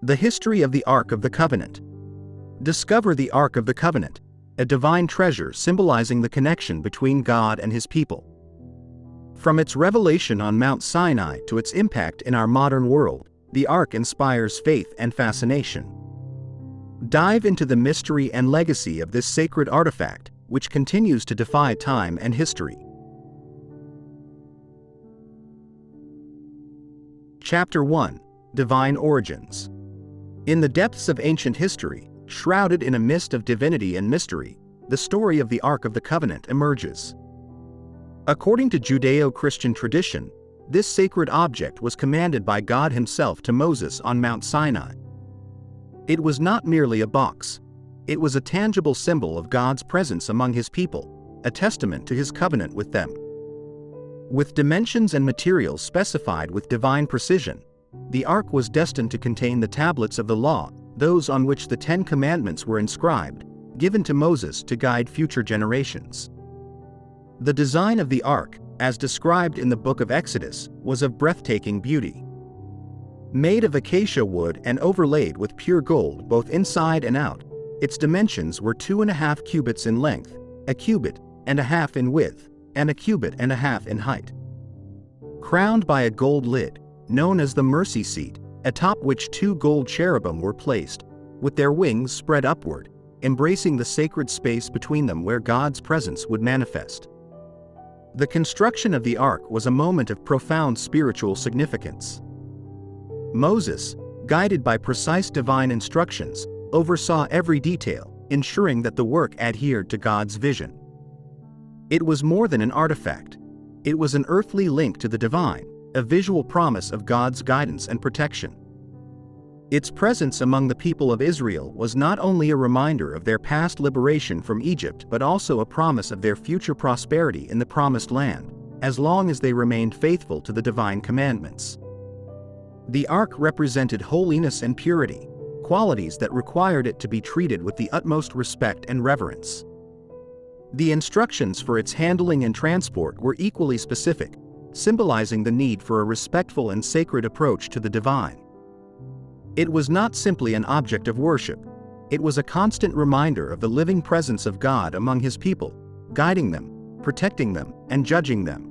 The history of the Ark of the Covenant. Discover the Ark of the Covenant, a divine treasure symbolizing the connection between God and His people. From its revelation on Mount Sinai to its impact in our modern world, the Ark inspires faith and fascination. Dive into the mystery and legacy of this sacred artifact, which continues to defy time and history. Chapter 1. Divine Origins. In the depths of ancient history, shrouded in a mist of divinity and mystery, the story of the Ark of the Covenant emerges. According to Judeo-Christian tradition, this sacred object was commanded by God Himself to Moses on Mount Sinai. It was not merely a box. It was a tangible symbol of God's presence among His people, a testament to His covenant with them. With dimensions and materials specified with divine precision, the Ark was destined to contain the tablets of the law, those on which the 10 Commandments were inscribed, given to Moses to guide future generations. The design of the Ark, as described in the book of Exodus, was of breathtaking beauty. Made of acacia wood and overlaid with pure gold both inside and out, its dimensions were 2.5 cubits in length, 1.5 cubits in width, and 1.5 cubits in height. Crowned by a gold lid, known as the mercy seat, atop which 2 gold cherubim were placed, with their wings spread upward, embracing the sacred space between them where God's presence would manifest. The construction of the Ark was a moment of profound spiritual significance. Moses, guided by precise divine instructions, oversaw every detail, ensuring that the work adhered to God's vision. It was more than an artifact. It was an earthly link to the divine, a visual promise of God's guidance and protection. Its presence among the people of Israel was not only a reminder of their past liberation from Egypt but also a promise of their future prosperity in the Promised Land, as long as they remained faithful to the divine commandments. The Ark represented holiness and purity, qualities that required it to be treated with the utmost respect and reverence. The instructions for its handling and transport were equally specific, symbolizing the need for a respectful and sacred approach to the divine. It was not simply an object of worship. It was a constant reminder of the living presence of God among His people, guiding them, protecting them, and judging them.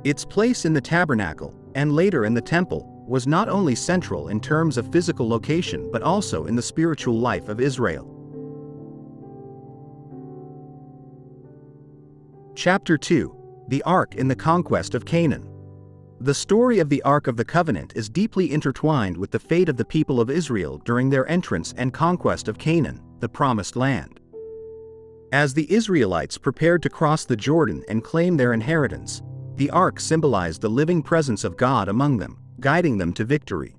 Its place in the tabernacle, and later in the temple, was not only central in terms of physical location but also in the spiritual life of Israel. Chapter 2. The Ark in the Conquest of Canaan. The story of the Ark of the Covenant is deeply intertwined with the fate of the people of Israel during their entrance and conquest of Canaan, the Promised Land. As the Israelites prepared to cross the Jordan and claim their inheritance, the Ark symbolized the living presence of God among them, guiding them to victory.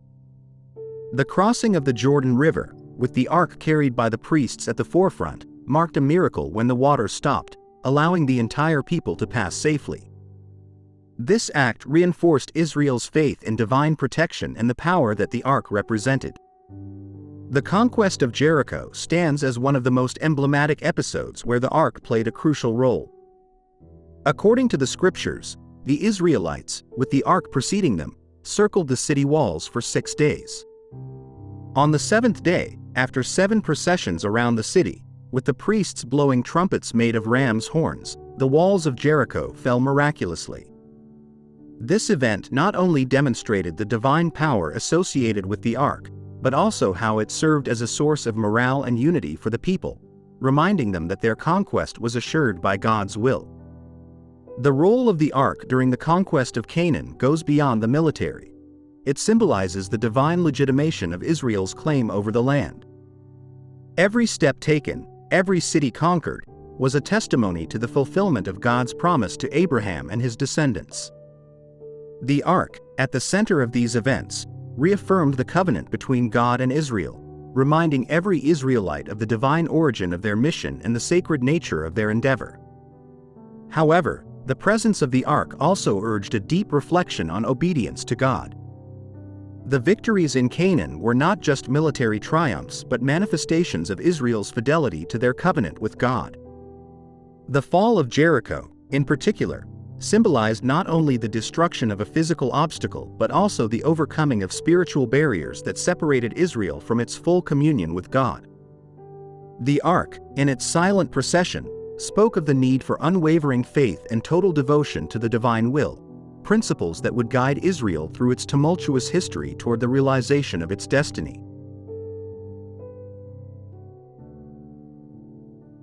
The crossing of the Jordan River, with the Ark carried by the priests at the forefront, marked a miracle when the water stopped, allowing the entire people to pass safely. This act reinforced Israel's faith in divine protection and the power that the Ark represented. The conquest of Jericho stands as one of the most emblematic episodes where the Ark played a crucial role. According to the scriptures, the Israelites, with the Ark preceding them, circled the city walls for 6 days. On the 7th day, after 7 processions around the city, with the priests blowing trumpets made of ram's horns, the walls of Jericho fell miraculously. This event not only demonstrated the divine power associated with the Ark, but also how it served as a source of morale and unity for the people, reminding them that their conquest was assured by God's will. The role of the Ark during the conquest of Canaan goes beyond the military. It symbolizes the divine legitimation of Israel's claim over the land. Every step taken, every city conquered, was a testimony to the fulfillment of God's promise to Abraham and his descendants. The Ark, at the center of these events, reaffirmed the covenant between God and Israel, reminding every Israelite of the divine origin of their mission and the sacred nature of their endeavor. However, the presence of the Ark also urged a deep reflection on obedience to God. The victories in Canaan were not just military triumphs but manifestations of Israel's fidelity to their covenant with God. The fall of Jericho, in particular, symbolized not only the destruction of a physical obstacle but also the overcoming of spiritual barriers that separated Israel from its full communion with God. The Ark, in its silent procession, spoke of the need for unwavering faith and total devotion to the divine will, principles that would guide Israel through its tumultuous history toward the realization of its destiny.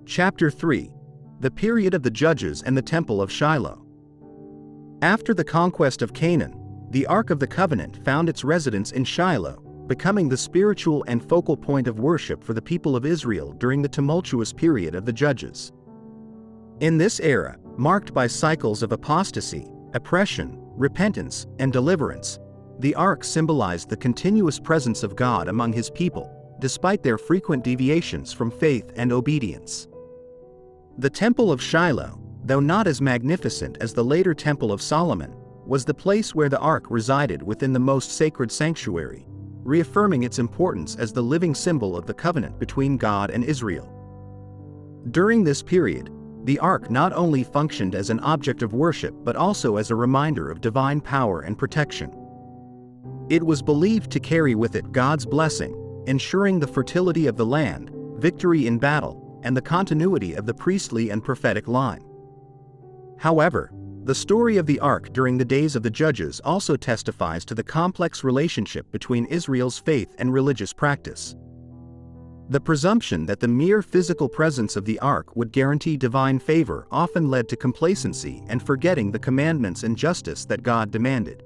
Chapter 3: The Period of the Judges and the Temple of Shiloh. After the conquest of Canaan, the Ark of the Covenant found its residence in Shiloh, becoming the spiritual and focal point of worship for the people of Israel during the tumultuous period of the Judges. In this era, marked by cycles of apostasy, oppression, repentance, and deliverance, the Ark symbolized the continuous presence of God among His people, despite their frequent deviations from faith and obedience. The Temple of Shiloh, though not as magnificent as the later Temple of Solomon, was the place where the Ark resided within the most sacred sanctuary, reaffirming its importance as the living symbol of the covenant between God and Israel. During this period, the Ark not only functioned as an object of worship but also as a reminder of divine power and protection. It was believed to carry with it God's blessing, ensuring the fertility of the land, victory in battle, and the continuity of the priestly and prophetic line. However, the story of the Ark during the days of the Judges also testifies to the complex relationship between Israel's faith and religious practice. The presumption that the mere physical presence of the Ark would guarantee divine favor often led to complacency and forgetting the commandments and justice that God demanded.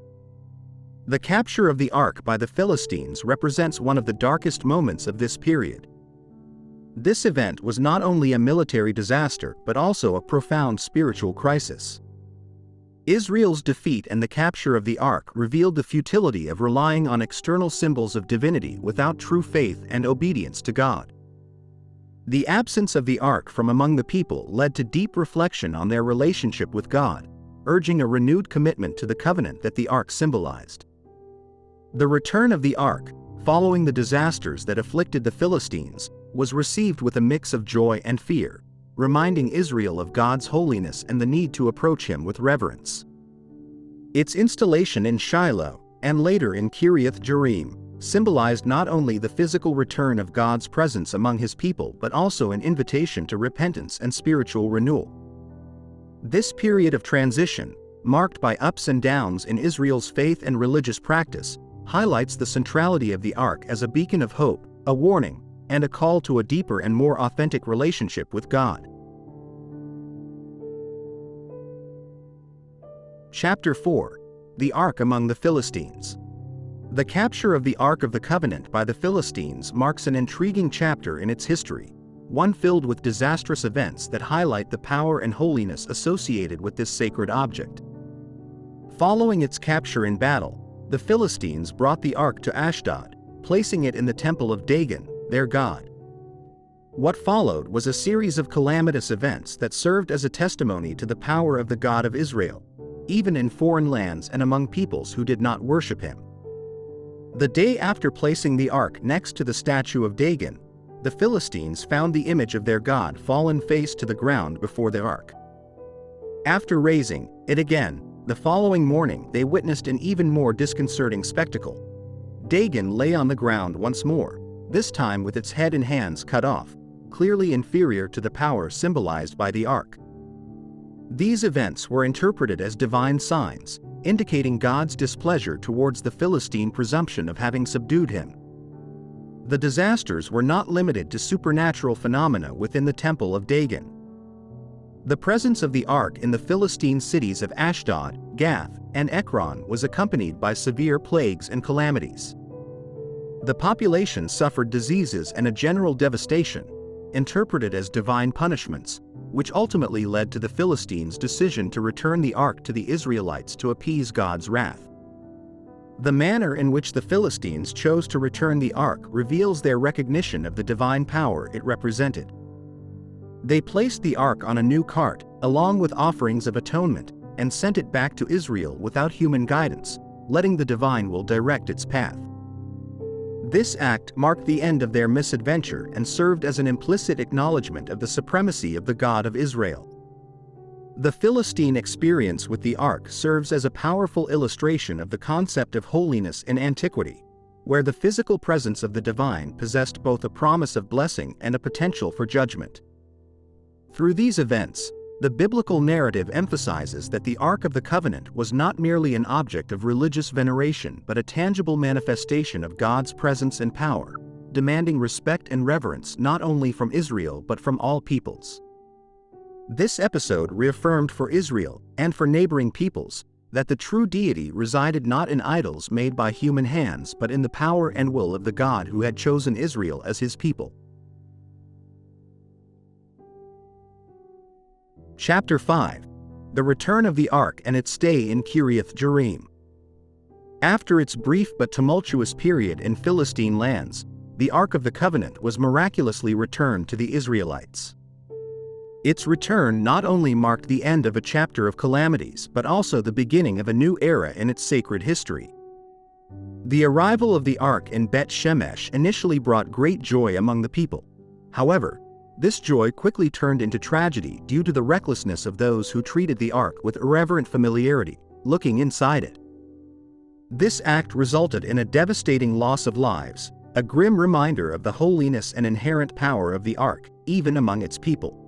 The capture of the Ark by the Philistines represents one of the darkest moments of this period. This event was not only a military disaster but also a profound spiritual crisis. Israel's defeat and the capture of the Ark revealed the futility of relying on external symbols of divinity without true faith and obedience to God. The absence of the Ark from among the people led to deep reflection on their relationship with God, urging a renewed commitment to the covenant that the Ark symbolized. The return of the Ark, following the disasters that afflicted the Philistines, was received with a mix of joy and fear, reminding Israel of God's holiness and the need to approach Him with reverence. Its installation in Shiloh, and later in Kiriath Jearim, symbolized not only the physical return of God's presence among His people but also an invitation to repentance and spiritual renewal. This period of transition, marked by ups and downs in Israel's faith and religious practice, highlights the centrality of the Ark as a beacon of hope, a warning, and a call to a deeper and more authentic relationship with God. Chapter 4: The Ark among the Philistines. The capture of the Ark of the Covenant by the Philistines marks an intriguing chapter in its history, one filled with disastrous events that highlight the power and holiness associated with this sacred object. Following its capture in battle, the Philistines brought the Ark to Ashdod, placing it in the temple of Dagon, their god. What followed was a series of calamitous events that served as a testimony to the power of the God of Israel, even in foreign lands and among peoples who did not worship Him. The day after placing the Ark next to the statue of Dagon, the Philistines found the image of their god fallen face to the ground before the Ark. After raising it again, the following morning they witnessed an even more disconcerting spectacle. Dagon lay on the ground once more, this time with its head and hands cut off, clearly inferior to the power symbolized by the Ark. These events were interpreted as divine signs, indicating God's displeasure towards the Philistine presumption of having subdued him. The disasters were not limited to supernatural phenomena within the temple of Dagon. The presence of the Ark in the Philistine cities of Ashdod, Gath, and Ekron was accompanied by severe plagues and calamities. The population suffered diseases and a general devastation, interpreted as divine punishments, which ultimately led to the Philistines' decision to return the Ark to the Israelites to appease God's wrath. The manner in which the Philistines chose to return the Ark reveals their recognition of the divine power it represented. They placed the Ark on a new cart, along with offerings of atonement, and sent it back to Israel without human guidance, letting the divine will direct its path. This act marked the end of their misadventure and served as an implicit acknowledgement of the supremacy of the God of Israel. The Philistine experience with the ark serves as a powerful illustration of the concept of holiness in antiquity, where the physical presence of the divine possessed both a promise of blessing and a potential for judgment. Through these events, the biblical narrative emphasizes that the Ark of the Covenant was not merely an object of religious veneration but a tangible manifestation of God's presence and power, demanding respect and reverence not only from Israel but from all peoples. This episode reaffirmed for Israel, and for neighboring peoples, that the true deity resided not in idols made by human hands but in the power and will of the God who had chosen Israel as his people. Chapter 5. The Return of the Ark and its stay in Kiriath Jearim. After its brief but tumultuous period in Philistine lands, the Ark of the Covenant was miraculously returned to the Israelites. Its return not only marked the end of a chapter of calamities but also the beginning of a new era in its sacred history. The arrival of the Ark in Bet Shemesh initially brought great joy among the people. However, this joy quickly turned into tragedy due to the recklessness of those who treated the Ark with irreverent familiarity, looking inside it. This act resulted in a devastating loss of lives, a grim reminder of the holiness and inherent power of the Ark, even among its people.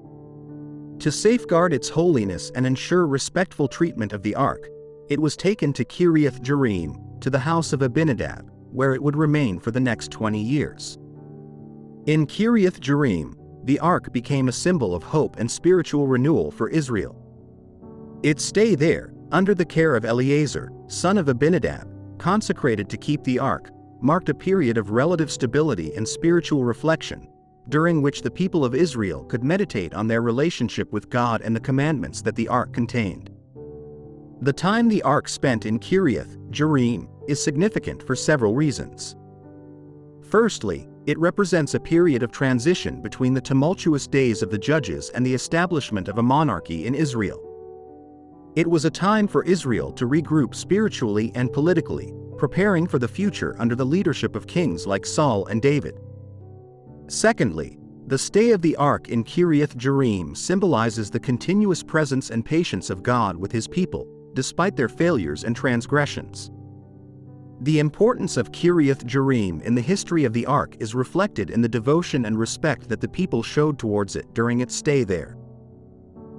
To safeguard its holiness and ensure respectful treatment of the Ark, it was taken to Kiriath Jearim, to the house of Abinadab, where it would remain for the next 20 years. In Kiriath Jearim, the Ark became a symbol of hope and spiritual renewal for Israel. Its stay there, under the care of Eleazar, son of Abinadab, consecrated to keep the Ark, marked a period of relative stability and spiritual reflection, during which the people of Israel could meditate on their relationship with God and the commandments that the Ark contained. The time the Ark spent in Kiriath Jearim is significant for several reasons. Firstly, it represents a period of transition between the tumultuous days of the judges and the establishment of a monarchy in Israel. It was a time for Israel to regroup spiritually and politically, preparing for the future under the leadership of kings like Saul and David. Secondly, the stay of the Ark in Kiriath Jearim symbolizes the continuous presence and patience of God with his people, despite their failures and transgressions. The importance of Kiriath Jearim in the history of the Ark is reflected in the devotion and respect that the people showed towards it during its stay there.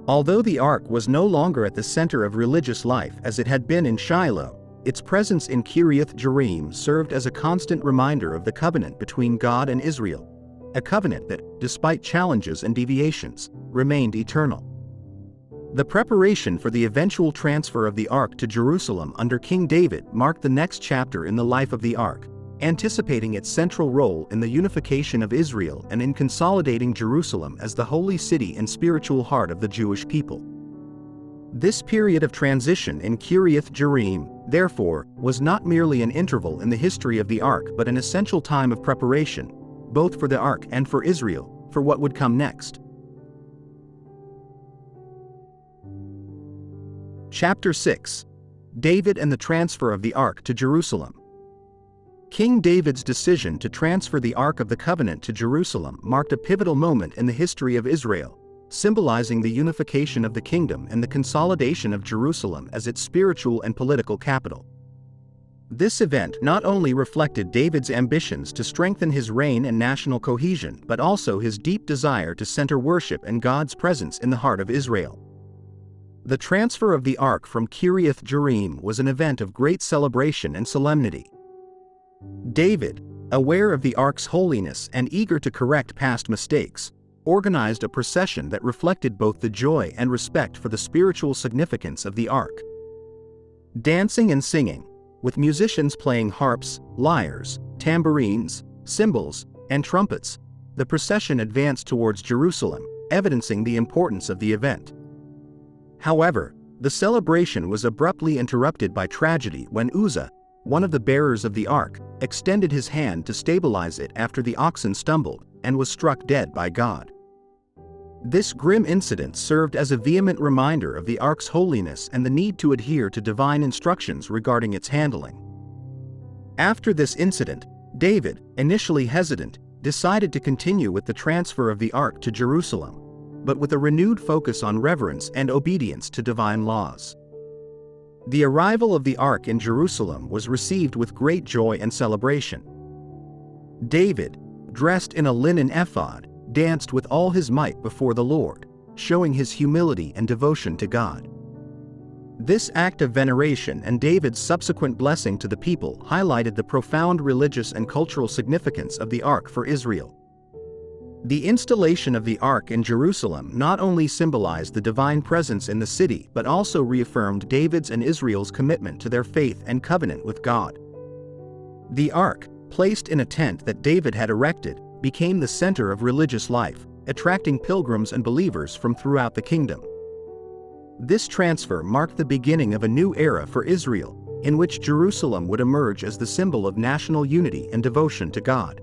Although the Ark was no longer at the center of religious life as it had been in Shiloh, its presence in Kiriath Jearim served as a constant reminder of the covenant between God and Israel, a covenant that, despite challenges and deviations, remained eternal. The preparation for the eventual transfer of the Ark to Jerusalem under King David marked the next chapter in the life of the Ark, anticipating its central role in the unification of Israel and in consolidating Jerusalem as the holy city and spiritual heart of the Jewish people. This period of transition in Kiriath Jearim, therefore, was not merely an interval in the history of the Ark but an essential time of preparation, both for the Ark and for Israel, for what would come next. Chapter 6. David and the transfer of the Ark to Jerusalem. King David's decision to transfer the Ark of the Covenant to Jerusalem marked a pivotal moment in the history of Israel, symbolizing the unification of the kingdom and the consolidation of Jerusalem as its spiritual and political capital. This event not only reflected David's ambitions to strengthen his reign and national cohesion but also his deep desire to center worship and God's presence in the heart of Israel. The transfer of the Ark from Kiriath Jearim was an event of great celebration and solemnity. David, aware of the Ark's holiness and eager to correct past mistakes, organized a procession that reflected both the joy and respect for the spiritual significance of the Ark. Dancing and singing, with musicians playing harps, lyres, tambourines, cymbals, and trumpets, the procession advanced towards Jerusalem, evidencing the importance of the event. However, the celebration was abruptly interrupted by tragedy when Uzzah, one of the bearers of the Ark, extended his hand to stabilize it after the oxen stumbled and was struck dead by God. This grim incident served as a vehement reminder of the Ark's holiness and the need to adhere to divine instructions regarding its handling. After this incident, David, initially hesitant, decided to continue with the transfer of the Ark to Jerusalem, but with a renewed focus on reverence and obedience to divine laws. The arrival of the ark in Jerusalem was received with great joy and celebration. David, dressed in a linen ephod, danced with all his might before the Lord, showing his humility and devotion to God. This act of veneration and David's subsequent blessing to the people highlighted the profound religious and cultural significance of the ark for Israel. The installation of the ark in Jerusalem not only symbolized the divine presence in the city but also reaffirmed David's and Israel's commitment to their faith and covenant with God. The ark, placed in a tent that David had erected, became the center of religious life, attracting pilgrims and believers from throughout the kingdom. This transfer marked the beginning of a new era for Israel, in which Jerusalem would emerge as the symbol of national unity and devotion to God.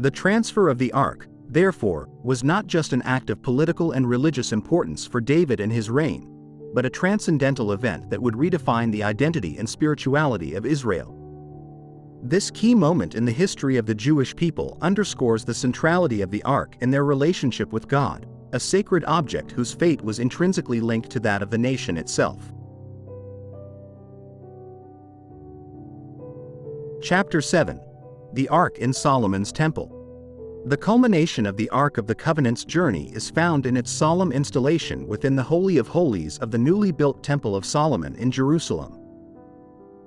The transfer of the ark, therefore, was not just an act of political and religious importance for David and his reign, but a transcendental event that would redefine the identity and spirituality of Israel. This key moment in the history of the Jewish people underscores the centrality of the ark in their relationship with God, a sacred object whose fate was intrinsically linked to that of the nation itself. Chapter 7. The Ark in Solomon's Temple. The culmination of the Ark of the Covenant's journey is found in its solemn installation within the Holy of Holies of the newly built Temple of Solomon in Jerusalem.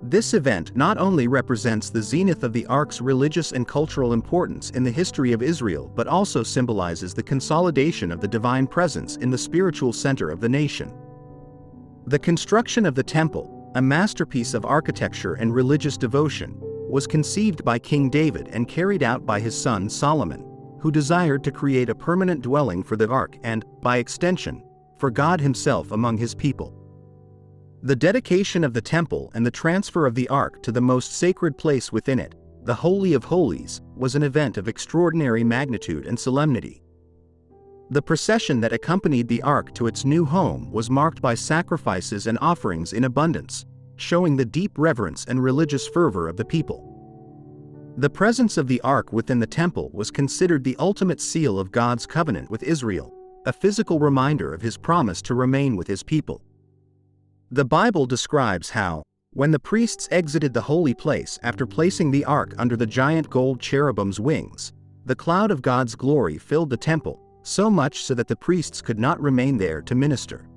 This event not only represents the zenith of the Ark's religious and cultural importance in the history of Israel but also symbolizes the consolidation of the divine presence in the spiritual center of the nation. The construction of the temple, a masterpiece of architecture and religious devotion, was conceived by King David and carried out by his son Solomon, who desired to create a permanent dwelling for the ark and, by extension, for God himself among his people. The dedication of the temple and the transfer of the ark to the most sacred place within it, the Holy of Holies, was an event of extraordinary magnitude and solemnity. The procession that accompanied the ark to its new home was marked by sacrifices and offerings in abundance, showing the deep reverence and religious fervor of the people. The presence of the ark within the temple was considered the ultimate seal of God's covenant with Israel, a physical reminder of his promise to remain with his people. The Bible describes how, when the priests exited the holy place after placing the ark under the giant gold cherubim's wings, the cloud of God's glory filled the temple, so much so that the priests could not remain there to minister.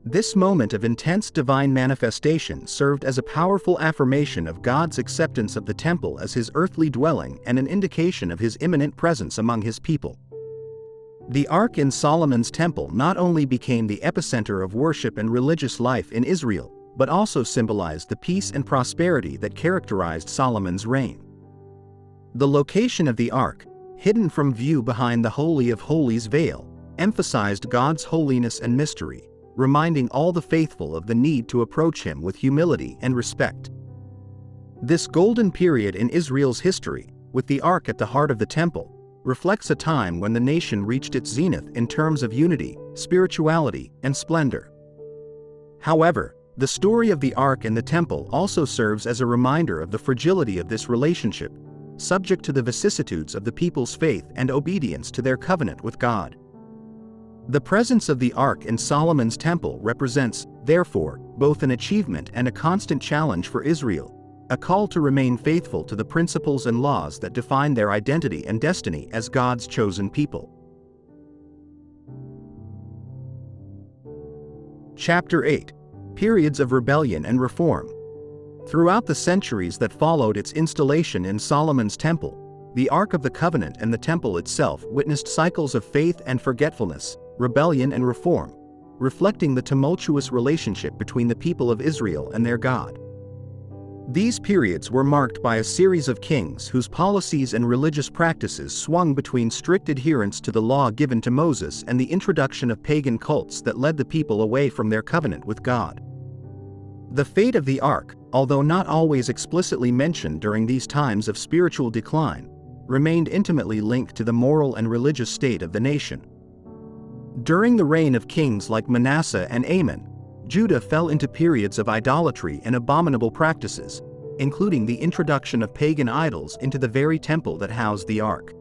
This moment of intense divine manifestation served as a powerful affirmation of God's acceptance of the temple as his earthly dwelling and an indication of his imminent presence among his people. The ark in Solomon's temple not only became the epicenter of worship and religious life in Israel, but also symbolized the peace and prosperity that characterized Solomon's reign. The location of the ark, hidden from view behind the Holy of Holies veil, emphasized God's holiness and mystery, reminding all the faithful of the need to approach him with humility and respect. This golden period in Israel's history, with the ark at the heart of the temple, reflects a time when the nation reached its zenith in terms of unity, spirituality, and splendor. However, the story of the ark and the temple also serves as a reminder of the fragility of this relationship, subject to the vicissitudes of the people's faith and obedience to their covenant with God. The presence of the ark in Solomon's temple represents, therefore, both an achievement and a constant challenge for Israel, a call to remain faithful to the principles and laws that define their identity and destiny as God's chosen people. Chapter 8. Periods of Rebellion and Reform. Throughout the centuries that followed its installation in Solomon's temple, the Ark of the Covenant and the temple itself witnessed cycles of faith and forgetfulness, rebellion and reform, reflecting the tumultuous relationship between the people of Israel and their God. These periods were marked by a series of kings whose policies and religious practices swung between strict adherence to the law given to Moses and the introduction of pagan cults that led the people away from their covenant with God. The fate of the ark, although not always explicitly mentioned during these times of spiritual decline, remained intimately linked to the moral and religious state of the nation. During the reign of kings like Manasseh and Amon, Judah fell into periods of idolatry and abominable practices, including the introduction of pagan idols into the very temple that housed the ark.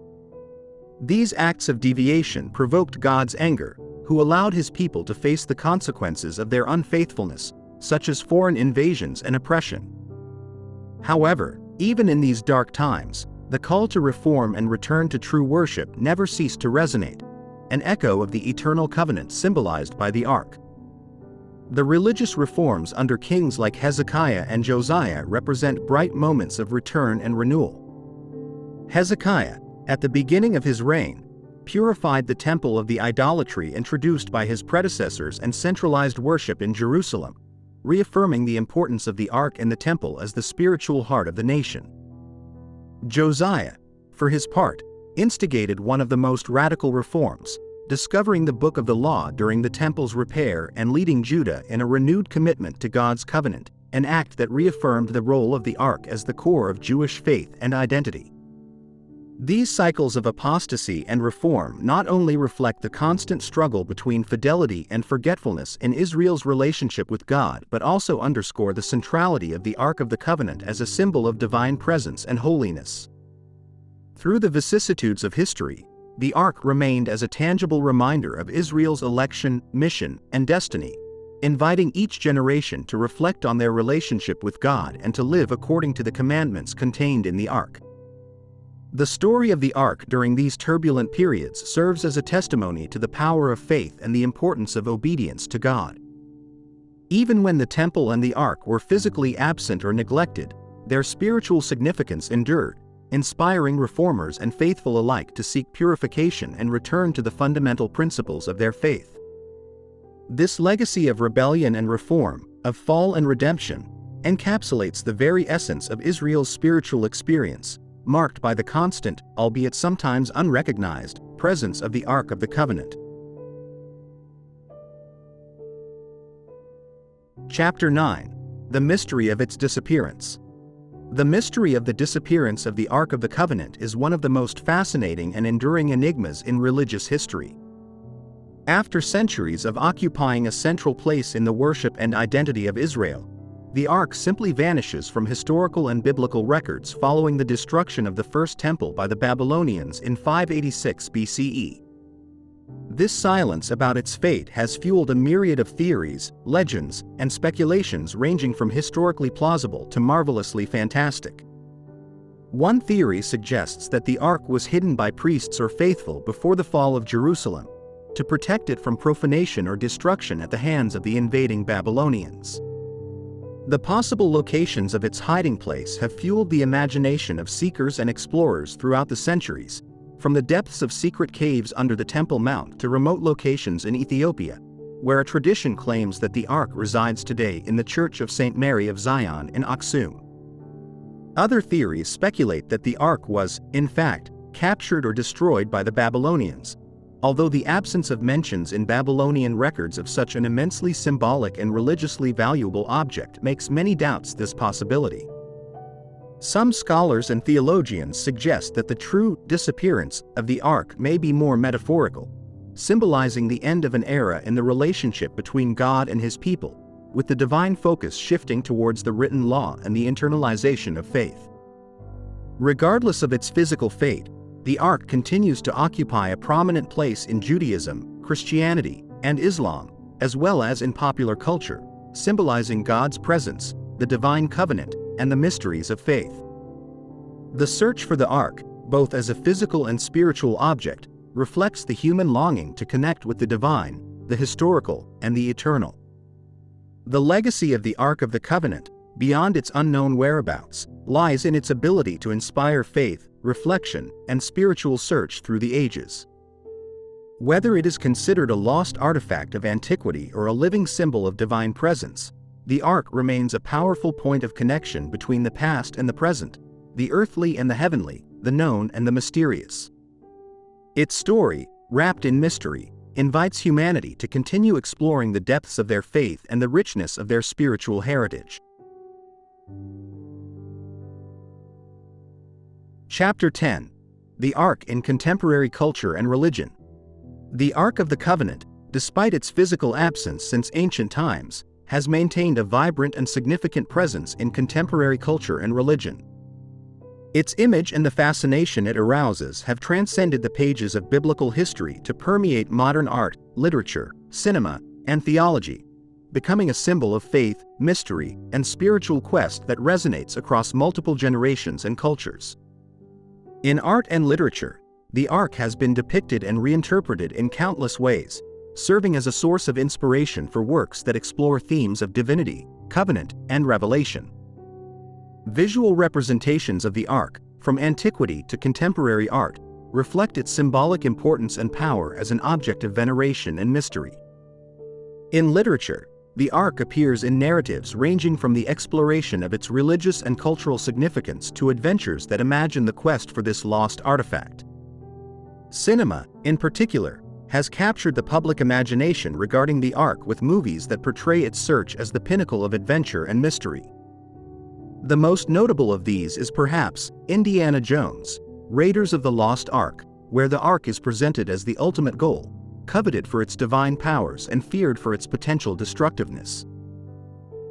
These acts of deviation provoked God's anger, who allowed his people to face the consequences of their unfaithfulness, such as foreign invasions and oppression. However, even in these dark times, the call to reform and return to true worship never ceased to resonate, an echo of the eternal covenant symbolized by the Ark. The religious reforms under kings like Hezekiah and Josiah represent bright moments of return and renewal. Hezekiah, at the beginning of his reign, purified the temple of the idolatry introduced by his predecessors and centralized worship in Jerusalem, reaffirming the importance of the Ark and the temple as the spiritual heart of the nation. Josiah, for his part, instigated one of the most radical reforms, discovering the Book of the Law during the temple's repair and leading Judah in a renewed commitment to God's covenant, an act that reaffirmed the role of the Ark as the core of Jewish faith and identity. These cycles of apostasy and reform not only reflect the constant struggle between fidelity and forgetfulness in Israel's relationship with God, but also underscore the centrality of the Ark of the Covenant as a symbol of divine presence and holiness. Through the vicissitudes of history, the Ark remained as a tangible reminder of Israel's election, mission, and destiny, inviting each generation to reflect on their relationship with God and to live according to the commandments contained in the Ark. The story of the Ark during these turbulent periods serves as a testimony to the power of faith and the importance of obedience to God. Even when the temple and the Ark were physically absent or neglected, their spiritual significance endured, inspiring reformers and faithful alike to seek purification and return to the fundamental principles of their faith. This legacy of rebellion and reform, of fall and redemption, encapsulates the very essence of Israel's spiritual experience, marked by the constant, albeit sometimes unrecognized, presence of the Ark of the Covenant. Chapter 9. The Mystery of its Disappearance. The mystery of the disappearance of the Ark of the Covenant is one of the most fascinating and enduring enigmas in religious history. After centuries of occupying a central place in the worship and identity of Israel, the Ark simply vanishes from historical and biblical records following the destruction of the First Temple by the Babylonians in 586 BCE. This silence about its fate has fueled a myriad of theories, legends, and speculations ranging from historically plausible to marvelously fantastic. One theory suggests that the Ark was hidden by priests or faithful before the fall of Jerusalem, to protect it from profanation or destruction at the hands of the invading Babylonians. The possible locations of its hiding place have fueled the imagination of seekers and explorers throughout the centuries, from the depths of secret caves under the Temple Mount to remote locations in Ethiopia, where a tradition claims that the Ark resides today in the Church of St. Mary of Zion in Aksum. Other theories speculate that the Ark was, in fact, captured or destroyed by the Babylonians, although the absence of mentions in Babylonian records of such an immensely symbolic and religiously valuable object makes many doubts this possibility. Some scholars and theologians suggest that the true disappearance of the Ark may be more metaphorical, symbolizing the end of an era in the relationship between God and his people, with the divine focus shifting towards the written law and the internalization of faith. Regardless of its physical fate, the Ark continues to occupy a prominent place in Judaism, Christianity, and Islam, as well as in popular culture, symbolizing God's presence, the divine covenant, and the mysteries of faith. The search for the Ark, both as a physical and spiritual object, reflects the human longing to connect with the divine, the historical, and the eternal. The legacy of the Ark of the Covenant, beyond its unknown whereabouts, lies in its ability to inspire faith, reflection, and spiritual search through the ages. Whether it is considered a lost artifact of antiquity or a living symbol of divine presence, the Ark remains a powerful point of connection between the past and the present, the earthly and the heavenly, the known and the mysterious. Its story, wrapped in mystery, invites humanity to continue exploring the depths of their faith and the richness of their spiritual heritage. Chapter 10. The Ark in Contemporary Culture and Religion. The Ark of the Covenant, despite its physical absence since ancient times, has maintained a vibrant and significant presence in contemporary culture and religion. Its image and the fascination it arouses have transcended the pages of biblical history to permeate modern art, literature, cinema, and theology, becoming a symbol of faith, mystery, and spiritual quest that resonates across multiple generations and cultures. In art and literature, the Ark has been depicted and reinterpreted in countless ways, serving as a source of inspiration for works that explore themes of divinity, covenant, and revelation. Visual representations of the Ark, from antiquity to contemporary art, reflect its symbolic importance and power as an object of veneration and mystery. In literature, the Ark appears in narratives ranging from the exploration of its religious and cultural significance to adventures that imagine the quest for this lost artifact. Cinema, in particular, has captured the public imagination regarding the Ark with movies that portray its search as the pinnacle of adventure and mystery. The most notable of these is perhaps Indiana Jones, Raiders of the Lost Ark, where the Ark is presented as the ultimate goal, coveted for its divine powers and feared for its potential destructiveness.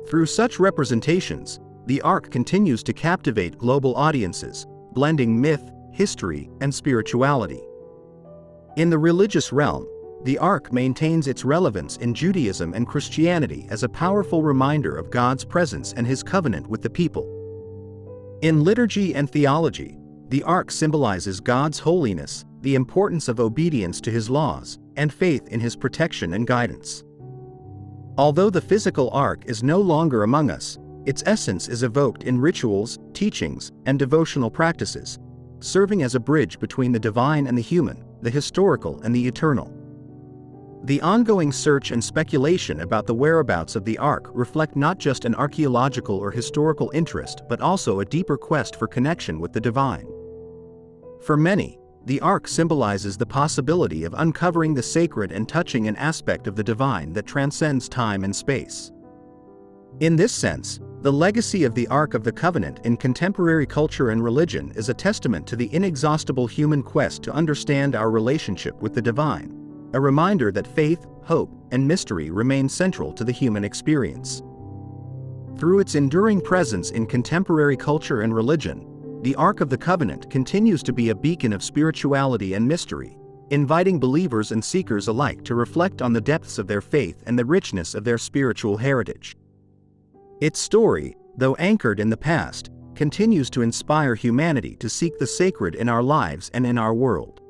Through such representations, the Ark continues to captivate global audiences, blending myth, history, and spirituality. In the religious realm, the Ark maintains its relevance in Judaism and Christianity as a powerful reminder of God's presence and His covenant with the people. In liturgy and theology, the Ark symbolizes God's holiness, the importance of obedience to His laws, and faith in His protection and guidance. Although the physical Ark is no longer among us, its essence is evoked in rituals, teachings, and devotional practices, serving as a bridge between the divine and the human, the historical and the eternal. The ongoing search and speculation about the whereabouts of the Ark reflect not just an archaeological or historical interest but also a deeper quest for connection with the divine. For many, the Ark symbolizes the possibility of uncovering the sacred and touching an aspect of the divine that transcends time and space. In this sense, the legacy of the Ark of the Covenant in contemporary culture and religion is a testament to the inexhaustible human quest to understand our relationship with the divine, a reminder that faith, hope, and mystery remain central to the human experience. Through its enduring presence in contemporary culture and religion, the Ark of the Covenant continues to be a beacon of spirituality and mystery, inviting believers and seekers alike to reflect on the depths of their faith and the richness of their spiritual heritage. Its story, though anchored in the past, continues to inspire humanity to seek the sacred in our lives and in our world.